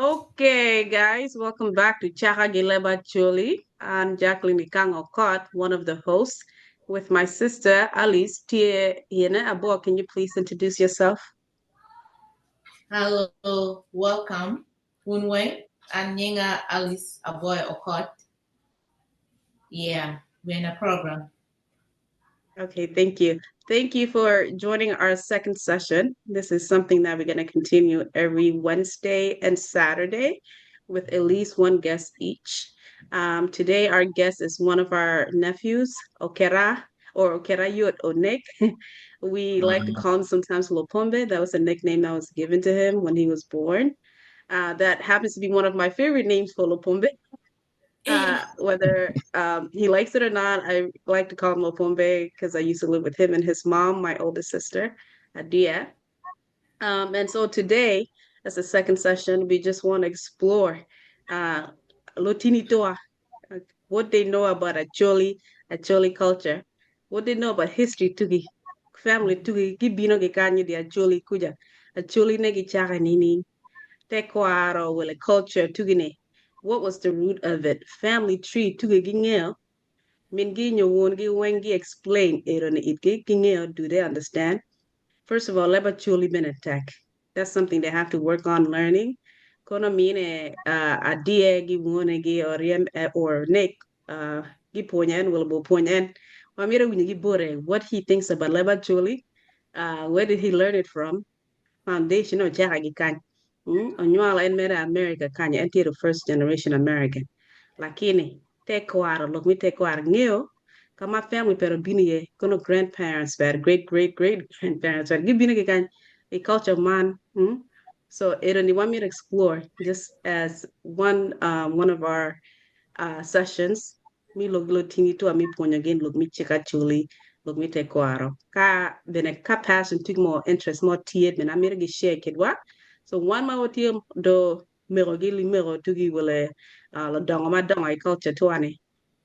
Okay, guys, welcome back to Chaka Ki Leb Acholi. I'm Jacqueline Ikang Okot, one of the hosts, with my sister Alice Tie Yene Abo. Can you please introduce yourself? Hello, welcome. Unwe and Nyinga Alice Abwoyo Okot. Yeah, we're in a program. Okay, thank you. Thank you for joining our second session. This is something that we're going to continue every Wednesday and Saturday with at least one guest each. Today, our guest is one of our nephews, Okera or Okera Onek. We like to Mm. call him sometimes Lopombe. That was a nickname that was given to him when he was born. That happens to be one of my favorite names for Lopombe. Whether he likes it or not, I like to call him Lopombe because I used to live with him and his mom, my oldest sister, Adye. And so today, as the second session, we just want to explore uh, Lotini Toa, what they know about Acholi culture, what they know about history Tugi, family Tugi, Gibino Gikanyi di Acholi Kuja, Acholi Negi Chaka Nini, Tekwaro, well, a culture Tugine. What was the root of it? Family tree Tugi Gingel, Mingi Nyowongi Wengi explain it on it Gingel, do they understand? First of all, leba chuli been attack. That's something they have to work on learning. Kono mine adie gi wone gi oriem or Nick gi ponyan will bo ponyan. Mamira wini gi bore what he thinks about leba chuli. Where did he learn it from? Foundation of jaha gi kan. Onywala en mera America kanya enti the first generation American. Lakini te kwaro look me te kwaro ngeo kama family pero bini ye kono grandparents but great grandparents but give bini kan a culture man. So it only want me to explore just as one of our sessions. Mi lo tini to mi point again look me check actually look me te kwaro ka bene ka passion tig more interest more tied men amir gi share kidwa. So one ma wotie do mero gi li mero tugi wale la dongo ma dongo I culture to ane.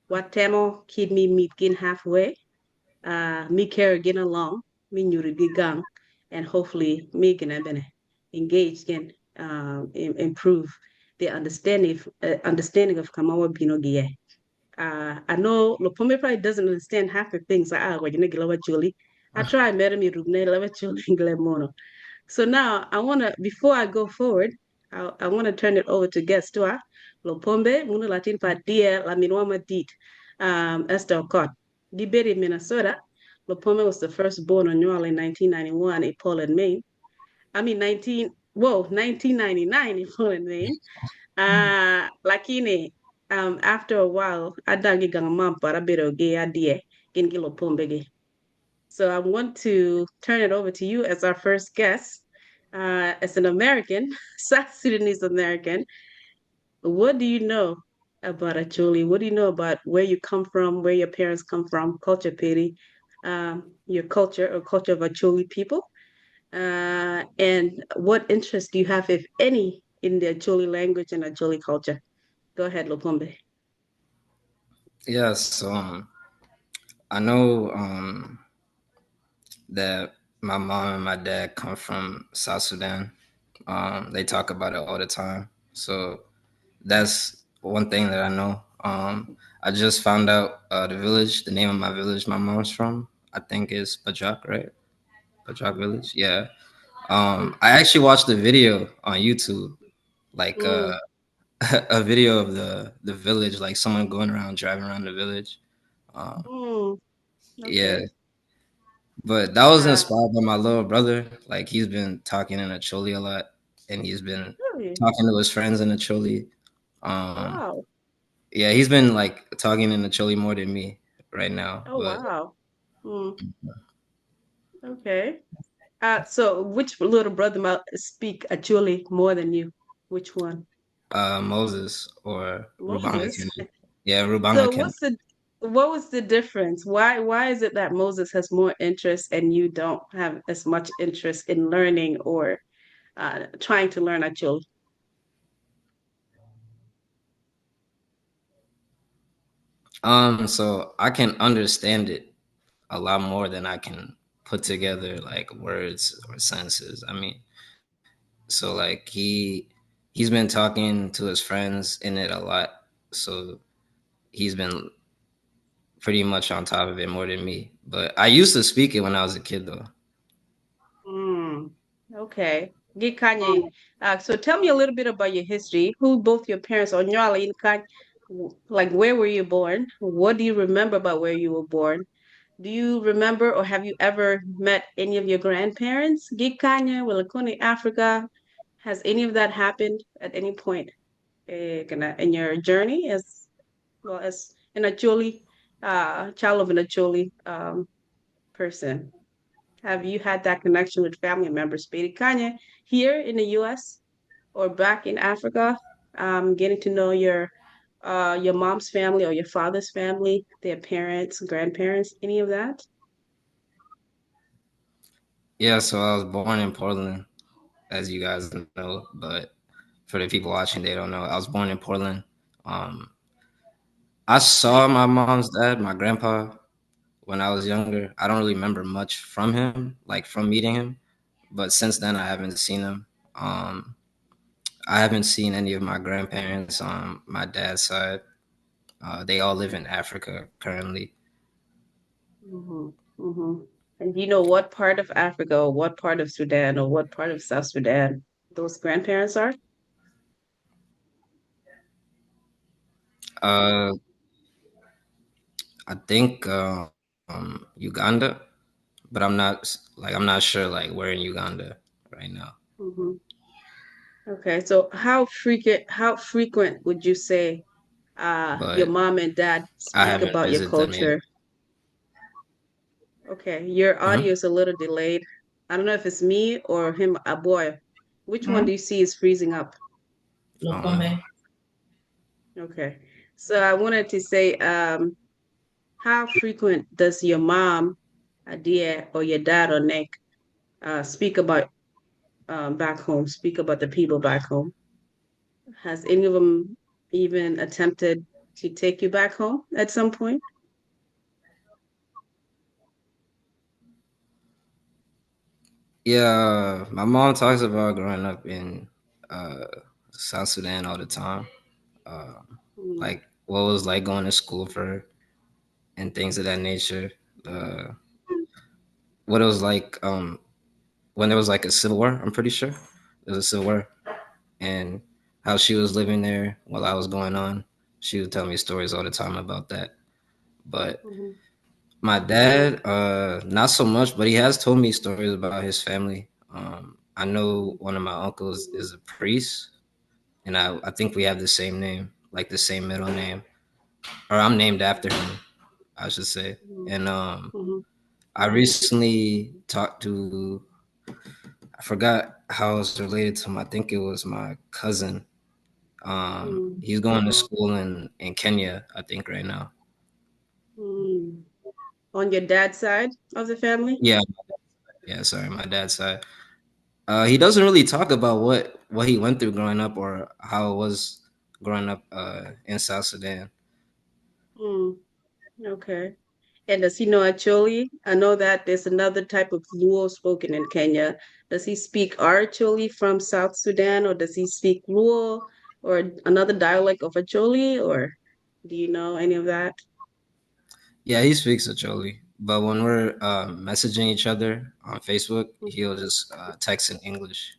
What temo kid me meet gin halfway, me care again along, me nyuri gi gang, and hopefully me gonna bene engage again, improve the understanding of Kamawa Bino Gie. I know Lopome probably doesn't understand half the things. What you know, Julie. I try and me rubne lava Julie mono. So now I wanna before I go forward, I wanna turn it over to guest to Lopombe, Muna Latin pa dia la minwama dit, Esther Okot. Di buried in Minnesota. Lopombe was the first born on New Orleans in 1991 in Portland, Maine. I mean 1999 in Portland, Maine. Lakini after a while, adagi gangamam para biro ge adie gin Lopombe ge. So I want to turn it over to you as our first guest. As an American, South Sudanese American, what do you know about Acholi? What do you know about where you come from, where your parents come from, culture pity, your culture or culture of Acholi people? And what interest do you have, if any, in the Acholi language and Acholi culture? Go ahead, Lopombe. Yes, I know that my mom and my dad come from South Sudan. They talk about it all the time. So that's one thing that I know. I just found out the name of my village my mom's from. I think is Pajak, right? Pajak village. Yeah. I actually watched the video on YouTube, like Mm, a video of the village, like someone going around driving around the village. Um, mm, yeah, okay. but that was Uh, inspired by my little brother. Like he's been talking in Acholi a lot, and he's been really? talking to his friends in Acholi. Um, Wow. yeah, he's been like talking in Acholi more than me right now. Oh, But wow. Mm, okay. So which little brother might speak Acholi more than you? Which one? Moses or Rubanga Moses. Ken. Yeah, Rubanga So Ken. what was the difference? Why is it that Moses has more interest and you don't have as much interest in learning or trying to learn Acholi? So I can understand it a lot more than I can put together like words or sentences. I mean, so like he he's been talking to his friends in it a lot, so he's been pretty much on top of it more than me. But I used to speak it when I was a kid, though. Mm, okay. Gikanye. So tell me a little bit about your history. Who both your parents are? Nyala Inka- Like, where were you born? What do you remember about where you were born? Do you remember or have you ever met any of your grandparents? Gikanye, Wilakuni, Africa. Has any of that happened at any point in your journey as well as an Acholi, child of an Acholi person? Have you had that connection with family members, Speedy Kanye, here in the US or back in Africa? Getting to know your mom's family or your father's family, their parents, grandparents, any of that? Yeah, so I was born in Portland, as you guys know, but for the people watching, they don't know. I was born in Portland. Um, I saw my mom's dad, my grandpa, when I was younger. I don't really remember much from him, like from meeting him. But since then, I haven't seen him. Um, I haven't seen any of my grandparents on my dad's side. They all live in Africa currently. Hmm. Hmm. And do you know what part of Africa or what part of Sudan or what part of South Sudan those grandparents are? Uh, I think Uganda, but I'm not sure like where in Uganda right now. Hmm. Okay, so how frequent would you say your But mom and dad I speak haven't about your visited maybe. culture? Okay, your audio Mhm. is a little delayed. I don't know if it's me or him, a boy. Which one Hmm? do you see is freezing up? I don't know. Lopombe. Okay. So I wanted to say, how frequent does your mom, Adye, or your dad, or Nick, speak about back home, speak about the people back home? Has any of them even attempted to take you back home at some point? Yeah, my mom talks about growing up in uh, South Sudan all the time. Uh, Mm, like what it was like going to school for her and things of that nature. Uh, what it was like when there was like a civil war. I'm pretty sure there was a civil war, and how she was living there while I was going on. She would tell me stories all the time about that. But mhm, my dad, not so much, but he has told me stories about his family. I know mhm, one of my uncles is a priest, and I think we have the same name, like the same middle name, or I'm named after him, I should say. mhm, And mhm, I recently talked to, I forgot how it's related to him. I think it was my cousin. mhm, He's going to school in Kenya, I think, right now. mhm. On your dad's side of the family? Yeah, yeah. Sorry, my dad's side. He doesn't really talk about what he went through growing up or how it was growing up in South Sudan. Mm, okay. And does he know Acholi? I know that there's another type of Luo spoken in Kenya. Does he speak our Acholi from South Sudan, or does he speak Luo or another dialect of Acholi, or do you know any of that? Yeah, he speaks Acholi, but when we're messaging each other on Facebook, Mhm. he'll just text in English.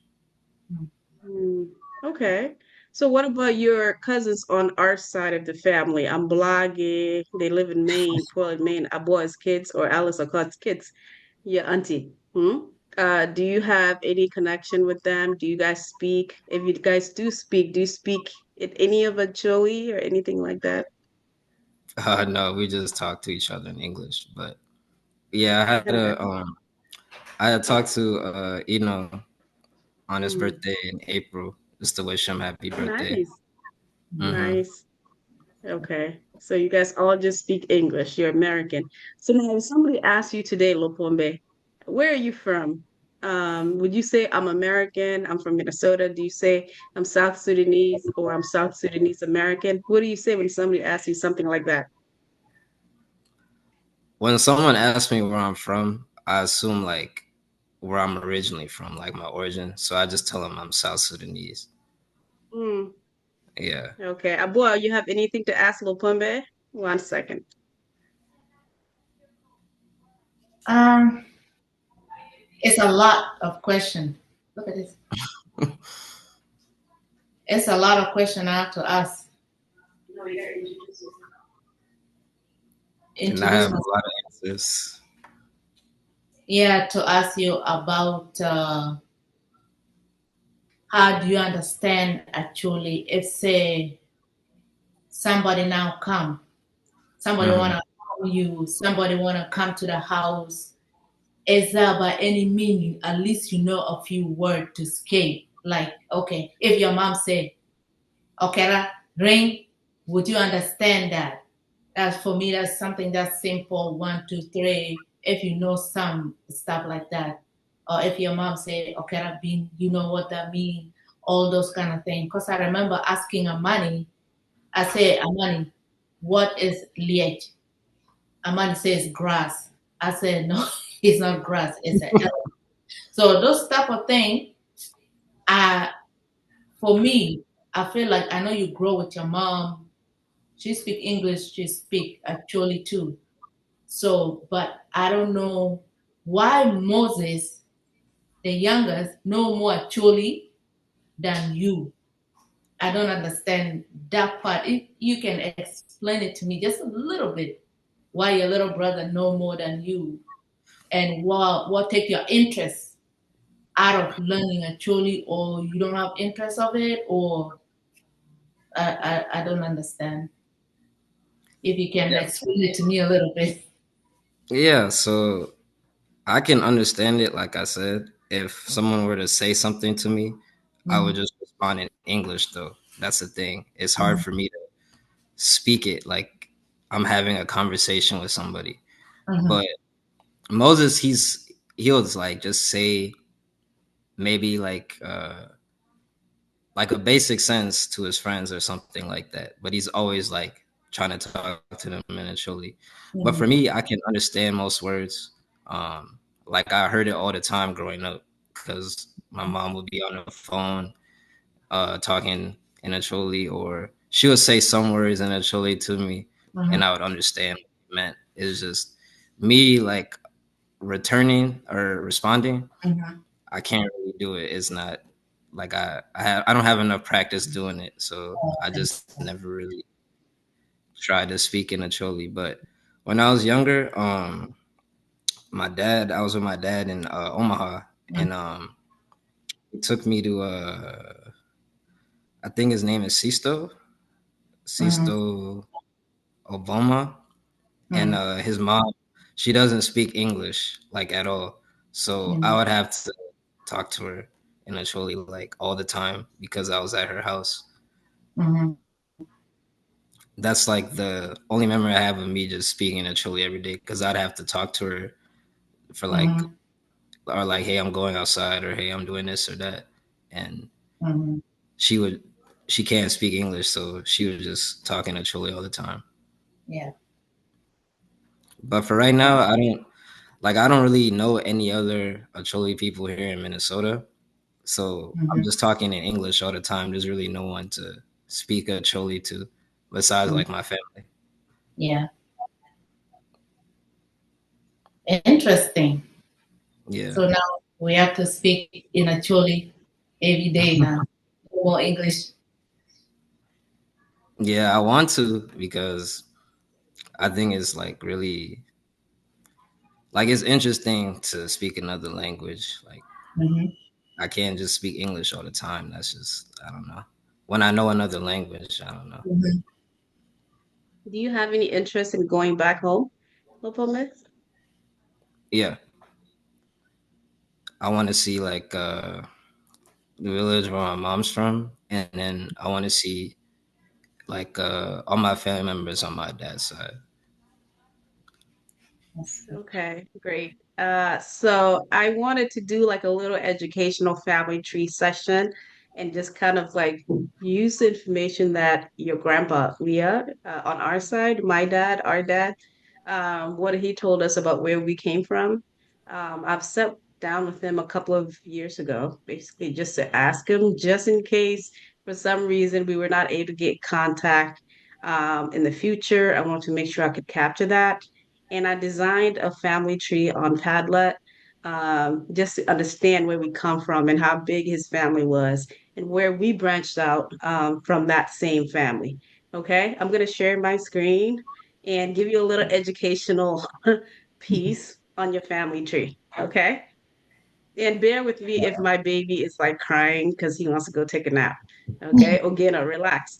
Mm, okay. So what about your cousins on our side of the family? Amblage, they live in Maine, Portland, Maine, Aboa's kids or Alice Okot's kids. Your auntie. Hmm? Do you have any connection with them? Do you guys speak? If you guys do you speak in any of Acholi or anything like that? No, we just talk to each other in English. But yeah, Okay. I had talked to on his Mm, birthday in April just to wish him happy birthday. nice. Hmm. Nice. Okay. So you guys all just speak English. You're American. So now if somebody asks you today, Lopombe, where are you from? Would you say I'm American? I'm from Minnesota. Do you say I'm South Sudanese or I'm South Sudanese American? What do you say when somebody asks you something like that? When someone asks me where I'm from, I assume like where I'm originally from, like my origin. So I just tell them I'm South Sudanese. Mm, Yeah. okay. Abwoyo, you have anything to ask Lopombe? 1 second. Um, it's a lot of question. Look at this. It's a lot of question I have to ask. And I have Introduce a myself. lot of answers. Yeah, to ask you about how do you understand actually if say somebody now come, somebody Hmm. wanna call you, somebody wanna come to the house. Is that by any meaning, at least you know a few words to escape? Like, okay, if your mom say, Oketa, ring, would you understand that? That's for me, that's something that's simple, 1, 2, 3. If you know some stuff like that. Or if your mom say, Oketa, bean, you know what that means, all those kind of things. Because I remember asking Amani, I say, Amani, what is liech? Amani says grass. I said, no, it's not grass, it's an elephant. So those type of thing, I for me, I feel like I know you grow with your mom. She speak English, she speak actually too. So, but I don't know why Moses, the youngest, know more actually than you. I don't understand that part. If you can explain it to me just a little bit, why your little brother know more than you, and what take your interest out of learning actually, or you don't have interest of it, or I don't understand. If you can Yeah. explain it to me a little bit. Yeah. So I can understand it. Like I said, if someone were to say something to me, I would Mhm, just respond in English. Though that's the thing. It's hard mhm, for me to speak it like I'm having a conversation with somebody. mhm, But Moses, he'll just like just say maybe like a basic sense to his friends or something like that. But he's always like trying to talk to them initially. But for mhm, me, I can understand most words. Like I heard it all the time growing up because my mom would be on the phone talking in Acholi, or she would say some words in Acholi to me, and mhm, I would understand what it meant. It's just me like returning or responding. mhm. I can't really do it. It's not like I don't have enough practice doing it, so I Okay. just never really tried to speak in Acholi. But when I was younger, I was with my dad in Omaha, Mhm, and he took me to I think his name is mhm, Sisto Obama, and mhm, his mom, she doesn't speak English like at all, so I mhm, would have to talk to her in Acholi like all the time because I was at her house. mhm, That's like the only memory I have of me just speaking in Chile every day because I'd have to talk to her for like, mhm, or like, hey, I'm going outside, or hey, I'm doing this or that, and mhm. she would, she can't speak English, so she was just talking to Chile all the time. Yeah. But for right now, I don't really know any other Acholi people here in Minnesota, so I'm Mhm, just talking in English all the time. There's really no one to speak Acholi to besides mhm. like my family. Yeah. Interesting. Yeah. So now we have to speak in actually every day now. No more English. Yeah, I want to because I think it's like really like it's interesting to speak another language. Like Mhm, I can't just speak English all the time. That's just I don't know. When I know another language, I don't know. mhm. Do you have any interest in going back home, Lopombe? Yeah, I want to see like the village where my mom's from, and then I want to see like all my family members on my dad's side. That's good. Okay, great. So I wanted to do like a little educational family tree session and just kind of like use the information that your grandpa Leah on our side, my dad, our dad, what he told us about where we came from. I've sat down with him a couple of years ago, basically just to ask him, just in case For some reason, we were not able to get contact in the future. I want to make sure I could capture that. And I designed a family tree on Padlet just to understand where we come from and how big his family was and where we branched out from that same family. Okay, I'm going to share my screen and give you a little educational piece on your family tree. Okay. And bear with me if my baby is like crying because he wants to go take a nap. Okay. Or get a relax.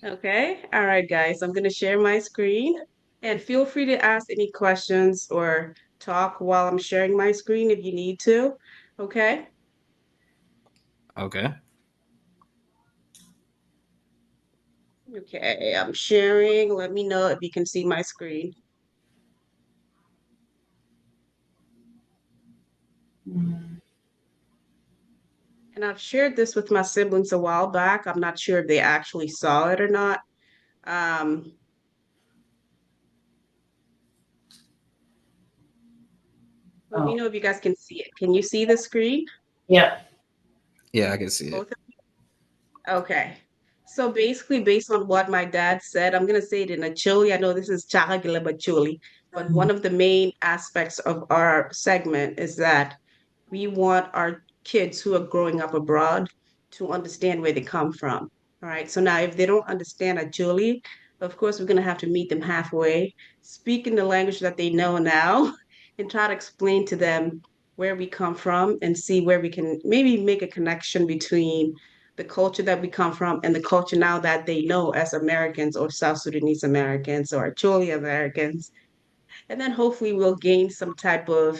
Okay. All right, guys. I'm going to share my screen and feel free to ask any questions or talk while I'm sharing my screen if you need to. Okay. Okay. Okay. I'm sharing. Let me know if you can see my screen. Mm. And I've shared this with my siblings a while back. I'm not sure if they actually saw it or not. Um, Let me Oh, know if you guys can see it. Can you see the screen? yeah. Yeah, I can see it. Both of you? Okay. So basically, based on what my dad said, I'm gonna say it in Acholi. I know this is Chaka Ki Leb Acholi, but one Mm. of the main aspects of our segment is that we want our kids who are growing up abroad to understand where they come from. All right. So now, if they don't understand Acholi, of course, we're gonna have to meet them halfway, speak in the language that they know now, and try to explain to them where we come from and see where we can maybe make a connection between the culture that we come from and the culture now that they know as Americans or South Sudanese Americans or Acholi Americans. And then hopefully we'll gain some type of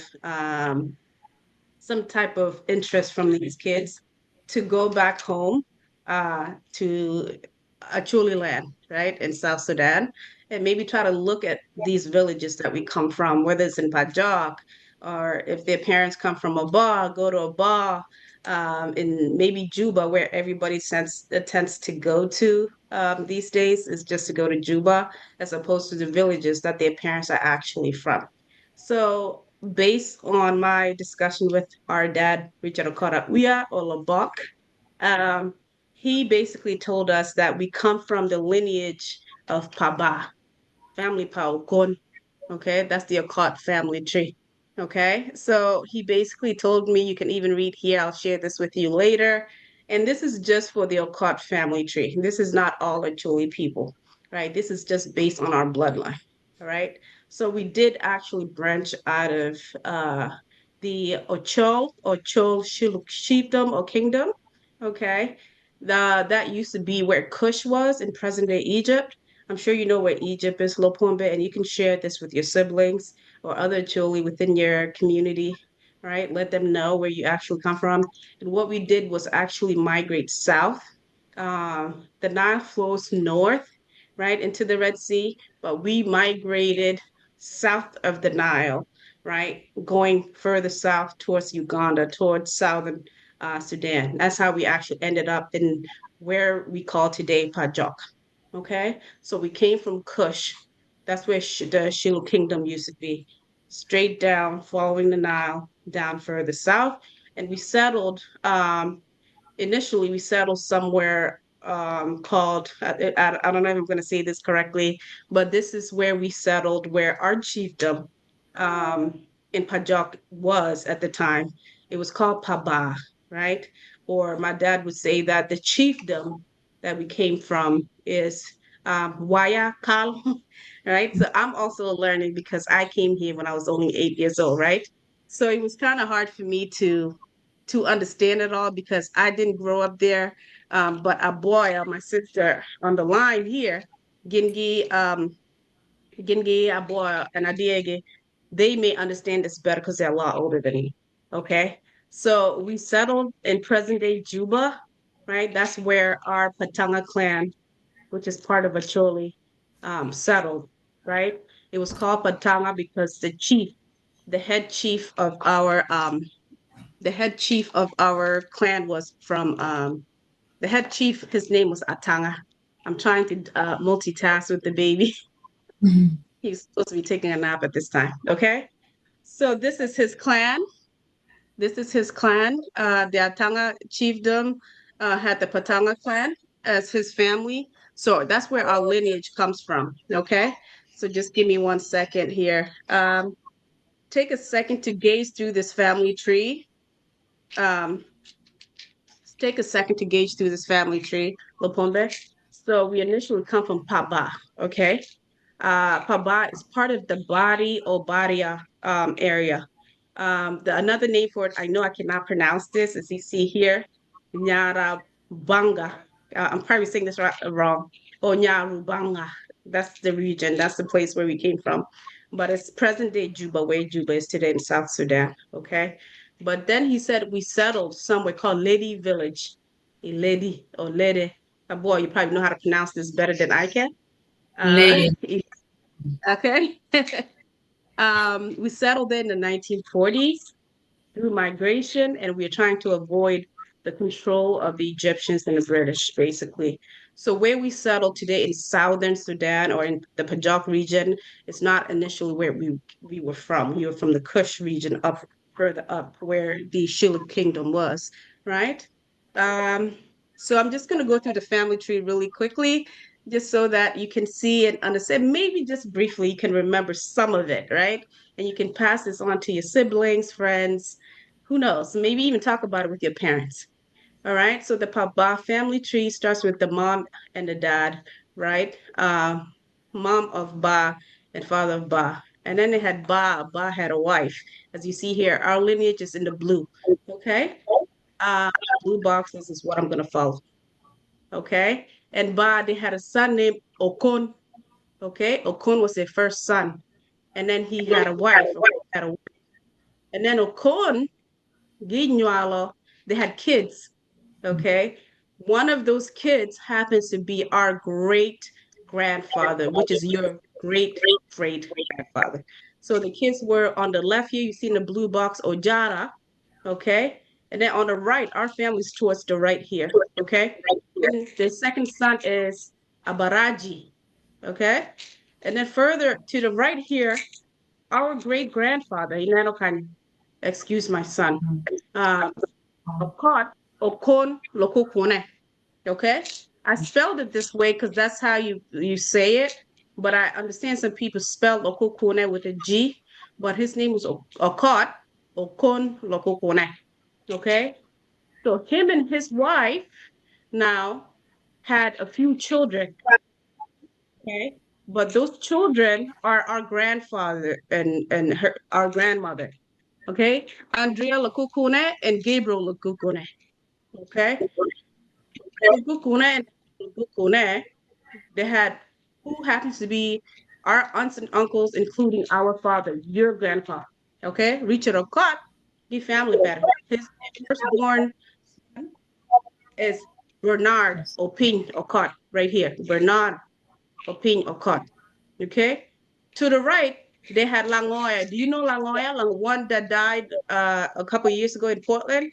interest from these kids to go back home to Acholi land, right, in South Sudan, and maybe try to look at these villages that we come from, whether it's in Pajak or if their parents come from a bar, go to a bar in maybe Juba, where everybody tends to go to these days is just to go to Juba, as opposed to the villages that their parents are actually from. So based on my discussion with our dad, Richard Okot Aweya or Lobok, um, he basically told us that we come from the lineage of Paba, family Paukon. Okay, that's the Okot family tree. Okay, so he basically told me, you can even read here, I'll share this with you later. And this is just for the Okot family tree. This is not all Acholi people, right? This is just based on our bloodline. All right. So we did actually branch out of the Ochol Shilluk chiefdom or kingdom. Okay. That used to be where Cush was in present day Egypt. I'm sure you know where Egypt is, Lopombe, and you can share this with your siblings or other Choli within your community, right? Let them know where you actually come from. And what we did was actually migrate south. The Nile flows north, right, into the Red Sea, but we migrated south of the Nile, right, going further south towards Uganda, towards southern Sudan. That's how we actually ended up in where we call today Pajok. Okay, so we came from Cush. That's where the Shilu Kingdom used to be, straight down, following the Nile, down further south. And we settled, initially, we settled somewhere called, I don't know if I'm going to say this correctly, but this is where we settled, where our chiefdom in Pajok was at the time. It was called Paba, right? Or my dad would say that the chiefdom that we came from is Waya Kal, right? So I'm also learning because I came here when I was only 8 years old, right? So it was kind of hard for me to understand it all because I didn't grow up there. But Aboya, my sister on the line here, Gingi, Gingi, Aboya, and Adiege, they may understand this better because they're a lot older than me. Okay. So we settled in present day Juba, right? That's where our Patanga clan, which is part of Acholi, settled, right? It was called Patanga because the head chief of our clan was from the head chief. His name was Atanga. I'm trying to multitask with the baby. Mhm. He's supposed to be taking a nap at this time. Okay, so this is his clan. This is his clan, the Atanga chiefdom. had the Patanga clan as his family. So that's where our lineage comes from. Okay. So just give me 1 second here. Take a second to gaze through this family tree. Um, take a second to gauge through this family tree, Lopombe. So we initially come from Paba, okay? Paba is part of the Bari or Baria area. Another name for it, I know I cannot pronounce this, as you see here, Nyarabanga. I'm probably saying this wrong. Or Nyarubanga. That's the region, that's the place where we came from. But it's present day Juba, where Juba is today in South Sudan, okay? But then he said we settled somewhere called Lady Village. A lady or lady. Boy, you probably know how to pronounce this better than I can. Uh, Lady. okay. We settled in the 1940s through migration, and we're trying to avoid the control of the Egyptians and the British, basically. So where we settled today in southern Sudan or in the Pajak region is not initially where we were from. We were from the Kush region up further up where the Shilluk kingdom was, right? Um, so I'm just going to go through the family tree really quickly, just so that you can see and understand. Maybe just briefly, you can remember some of it, right? And you can pass this on to your siblings, friends, who knows, maybe even talk about it with your parents. All right. So the Paba family tree starts with the mom and the dad, right? Mom of Ba and father of Ba. And then they had Ba. Ba had a wife. As you see here, our lineage is in the blue. Okay. Uh, blue boxes is what I'm going to follow. Okay. And Ba, they had a son named Okon. Okay. Okon was their first son. And then he had a wife. Okay? And then Okon, Ginyalo, they had kids. Okay. One of those kids happens to be our great grandfather, which is your great grandfather. So the kids were on the left here, you see in the blue box, Ojara. Okay. And then on the right, our family's towards the right here. Okay. And the second son is Abaraji. Okay. And then further to the right here, our great grandfather, excuse my son, uh, Okot, Okon Lokokone. Okay. I spelled it this way because that's how you say it. But I understand some people spell Lokokone with a G, but his name was Okot, Okon Lokokone. Okay. So him and his wife now had a few children. Okay. But those children are our grandfather and our grandmother. Okay. Andrea Lokokone and Gabriel Lokokone. Okay. Lokokone and Lokokone, they had who happens to be our aunts and uncles, including our father, your grandpa. Okay. Richard Okot, he family better. His firstborn is Bernard Yes. Opin Okot, right here. Bernard Opin Okot. Okay. To the right, they had Langoya. Do you know Langoya? One that died a couple years ago in Portland.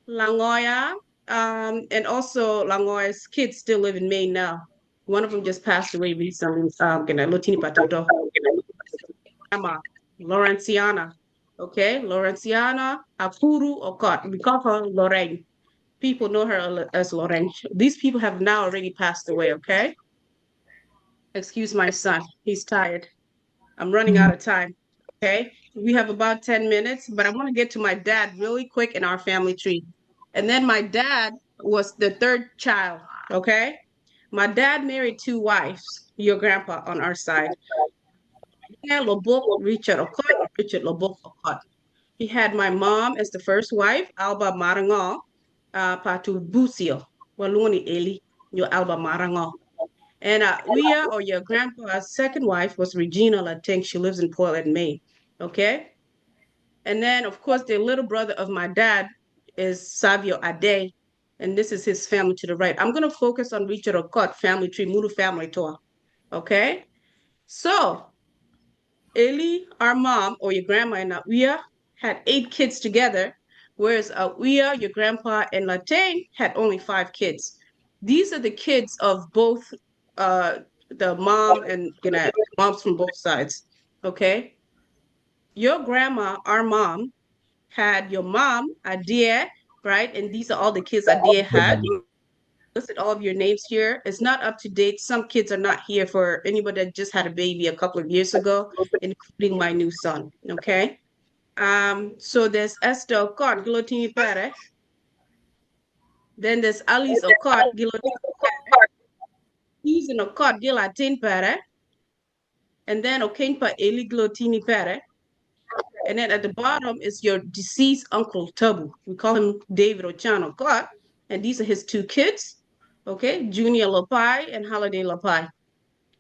Langoya. And also Langoya's kids still live in Maine now. One of them just passed away recently. Lotini Patoto. Grandma, Laurenciana. Okay, Laurenciana Apuru Okot. We call her Lorraine. People know her as Lorraine. These people have now already passed away, okay? Excuse my son. He's tired. I'm running out of time. Okay. We have about 10 minutes, but I want to get to my dad really quick in our family tree. And then my dad was the third child. Okay. My dad married two wives, your grandpa on our side. Yeah, Lobok Richard Okot, Richard Lobok Okot. He had my mom as the first wife, Alba Marango, Patu Busio, Waluni Eli, your Alba Marango. And Leah, or your grandpa's second wife, was Regina Latink. She lives in Portland, Maine. Okay. And then, of course, the little brother of my dad is Savio Ade. And this is his family to the right. I'm going to focus on Richard Okot family tree, Mulu family tour. Okay. So, Eli, our mom, or your grandma, and Aweya had 8 kids together, whereas Aweya, your grandpa, and Latang had only 5 kids. These are the kids of both the mom and moms from both sides. Okay. Your grandma, our mom, had your mom, Adye, right? And these are all the kids Adye had. Listed all of your names here. It's not up to date. Some kids are not here for anybody that just had a baby a couple of years ago, including my new son. Okay. So there's Ester Okot, Gilotini Pere. Then there's Alice Okot, Gilotini Pere. Susan Okot, Gilatin Pere. And then Okenpa Eli Gilotini Pere. And then at the bottom is your deceased uncle Tabu. We call him David Ochano Okot. And these are his two kids. Okay, Junior Lopai and Holiday Lopai.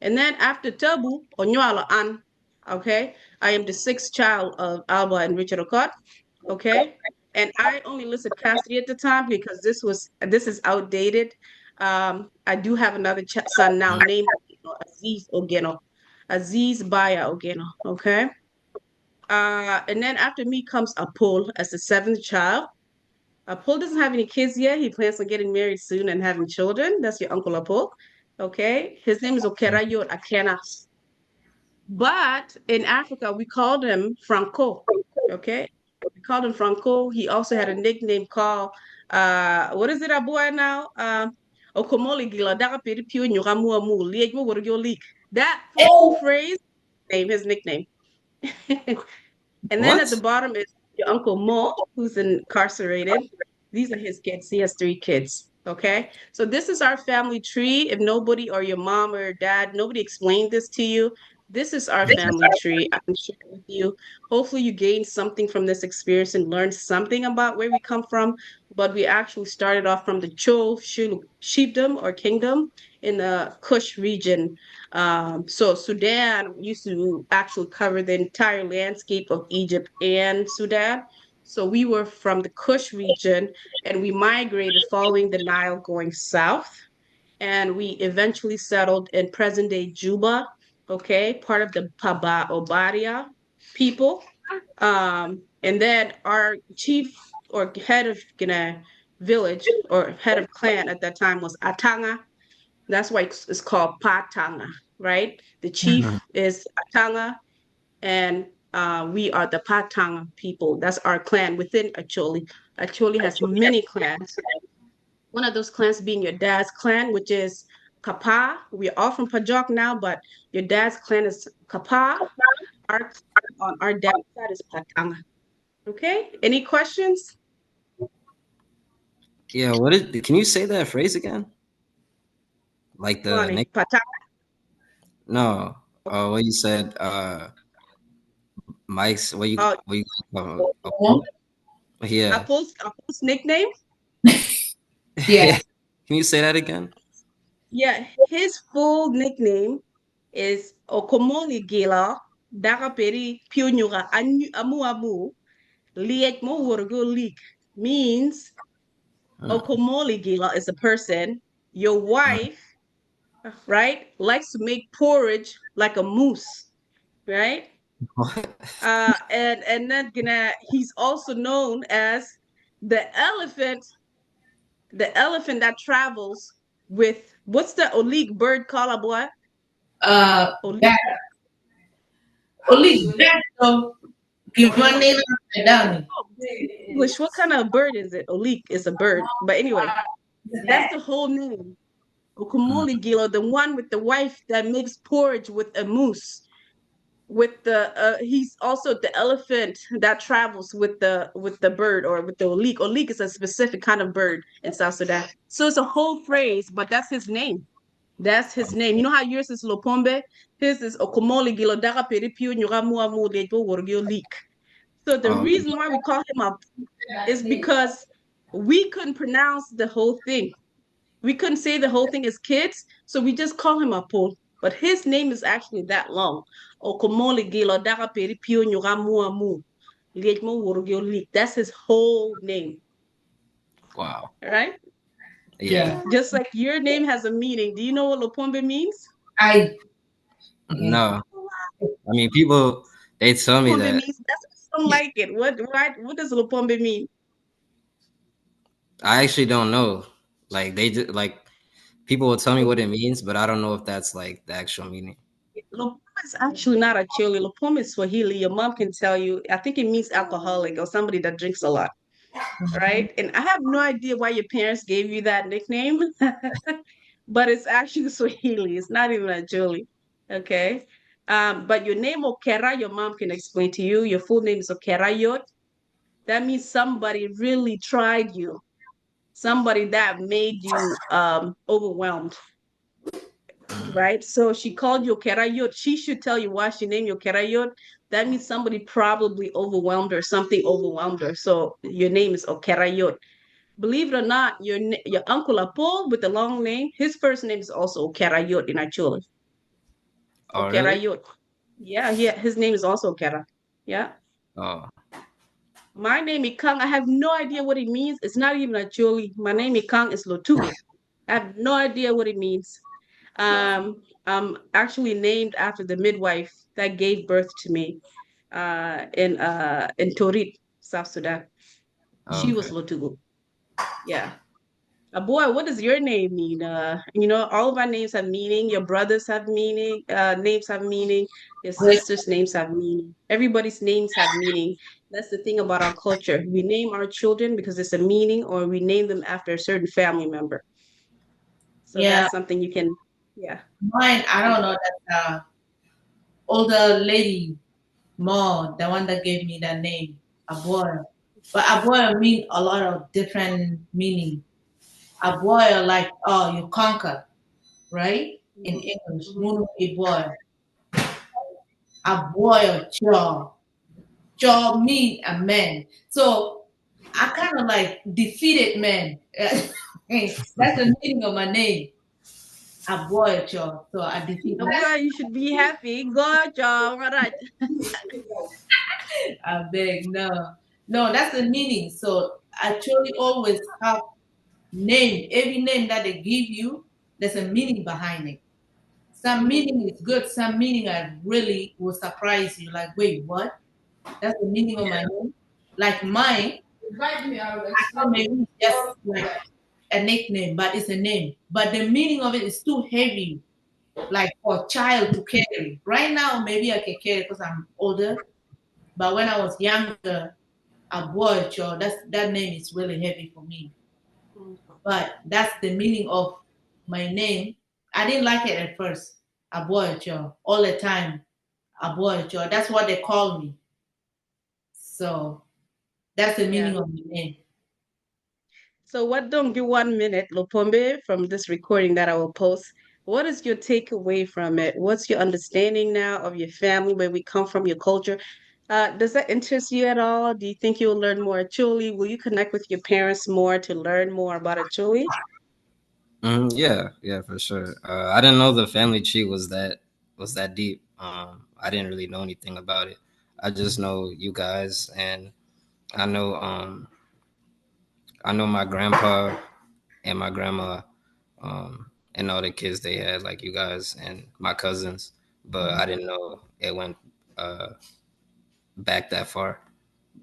And then after Tabu, Onywala An, okay, I am the sixth child of Alba and Richard Okot, okay, and I only listed Cassidy at the time because this is outdated. I do have another son now named Aziz Ogeno, Aziz Baya Ogeno, okay. And then after me comes Apol as the seventh child. Apol doesn't have any kids yet. He plans on getting married soon and having children. That's your uncle Apol. Okay. His name is Okerayo Akenas. But in Africa, we called him Franco. Okay. We called him Franco. He also had a nickname called what is it, Abwoyo now? Okomoli Gila Daka Piri Pio Nyuramua Mu Liegmo Worgyo. That full phrase name, his nickname. And then at the bottom is your Uncle Mo, who's incarcerated. These are his kids. He has three kids. Okay. So this is our family tree. If nobody or your mom or your dad, nobody explained this to you, this is our family tree. I can share it with you. Hopefully you gained something from this experience and learned something about where we come from. But we actually started off from the Cho Chiefdom or Kingdom in the Kush region. So Sudan used to actually cover the entire landscape of Egypt and Sudan. So we were from the Kush region and we migrated following the Nile going south. And we eventually settled in present day Juba, okay, part of the Paba Obadia people. And then our chief or head of village or head of clan at that time was Atanga. That's why it's called Patanga, right? The chief is Atanga, and we are the Patanga people. That's our clan within Acholi. Acholi has many clans. One of those clans being your dad's clan, which is Kapa. We're all from Pajok now, but your dad's clan is Kapa. Our clan on our dad's side is Patanga. Okay. Any questions? Yeah, can you say that phrase again? Like the next Patanga. No. What you said, Mike's what you yeah. Apple's nickname? Yeah. Can you say that again? Yeah, his full nickname is Okomoli Gila Daraperi Pionuga Amu Amu Liek Mo Wurgo Leak means Okomoli Gila is a person, your wife, right, likes to make porridge like a moose, right? And then he's also known as the elephant that travels with what's the Olik bird called, boy? That only that give one name down. English, what kind of bird is it? Olik is a bird. But anyway, that's the whole name. Okomoli Gilo, the one with the wife that makes porridge with a moose. With the he's also the elephant that travels with the bird or with the Olik. Olik is a specific kind of bird in South Sudan. So it's a whole phrase, but that's his name. That's his name. You know how yours is Lopombe? His is Okomoli Gilo Daga Peripio Nyuramuamu Lejo Worgio Leak. So the reason why we call him up is because we couldn't pronounce the whole thing. We couldn't say the whole thing as kids, so we just call him Apol. But his name is actually that long. Okomoli Gilo Daga Peripio Nyuramuamu Lejo Worgio Leak. That's his whole name. Wow. Right? Yeah. Just like your name has a meaning. Do you know what Lopombe means? No. I mean, people, they tell me that. Means, that's I don't like it. What does Lopombe mean? I actually don't know. Like people will tell me what it means, but I don't know if that's like the actual meaning. Lopombe is actually not Acholi. Lopombe is Swahili. Your mom can tell you. I think it means alcoholic or somebody that drinks a lot. right? And I have no idea why your parents gave you that nickname, but it's actually Swahili. It's not even Acholi. Okay. But your name Okera, your mom can explain to you. Your full name is Okerayot. That means somebody really tried you, somebody that made you overwhelmed, right? So she called you Okerayot. She should tell you why she named you Okerayot. That means somebody probably overwhelmed her, something overwhelmed her. So your name is Okerayot. Believe it or not, your uncle Apo with the long name, his first name is also Okerayot in Acholi. Oh, really? Okerayot. Yeah, his name is also Okera. Yeah. Oh, My name Ikang, I have no idea what it means. It's not even Acholi. My name Ikang is Lotugo. I have no idea what it means. I'm actually named after the midwife that gave birth to me in Torit, South Sudan. She was okay. Lotugo. Yeah. Boy, what does your name mean? All of our names have meaning. Your brothers have meaning. Names have meaning. Your sisters' names have meaning. Everybody's names have meaning. That's the thing about our culture. We name our children because it's a meaning, or we name them after a certain family member. So Yeah, that's something you can, yeah. mine, I don't know that older lady, more the one that gave me that name, Abwoyo. But Abwoyo mean a lot of different meaning. Abwoyo, like, oh, you conquer, right? In Mhm, English, mhm. Munu Iboyo. Abwoyo, Cho. Cho mean a man. So I kind of like defeated man. That's the meaning of my name. Abwoyo, Cho. So I defeat man. Boy, you should be happy. Good job. All right. I beg, no. No, that's the meaning. So I truly always have name. Every name that they give you, there's a meaning behind it. Some Mhm, meaning is good, some meaning I really will surprise you. Like, wait, what? That's the meaning of my name? Like mine, I thought maybe it's just like a nickname, but it's a name. But the meaning of it is too heavy, like for a child to carry. Right now, maybe I can carry because I'm older. But when I was younger, Abwoyo, that name is really heavy for me. mhm. But that's the meaning of my name. I didn't like it at first. Abwoyo, all the time. Abwoyo, that's what they call me. So that's the Yeah. meaning of my name. So what don't give 1 minute, Lopombe, from this recording that I will post. What is your takeaway from it? What's your understanding now of your family, where we come from, your culture? Does that interest you at all? Do you think you'll learn more Acholi? Will you connect with your parents more to learn more about Acholi? Yeah, yeah, for sure. I didn't know the family tree was that deep. I didn't really know anything about it. I just know you guys, and I know um, I know my grandpa and my grandma, and all the kids they had, like you guys and my cousins. But I didn't know it went uh, back that far.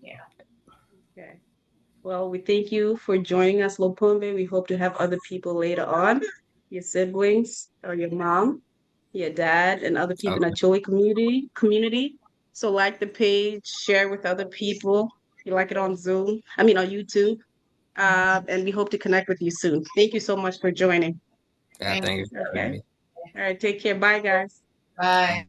Yeah. Okay. Well, we thank you for joining us, Lopombe. We hope to have other people later on, your siblings or your mom, your dad, and other people in the Okay. Acholi community. So like the page, share with other people. You like it on Zoom, I mean on YouTube. And we hope to connect with you soon. Thank you so much for joining. Yeah, Thank thank you you. for having Okay. me. All right. Take care. Bye, guys. Bye.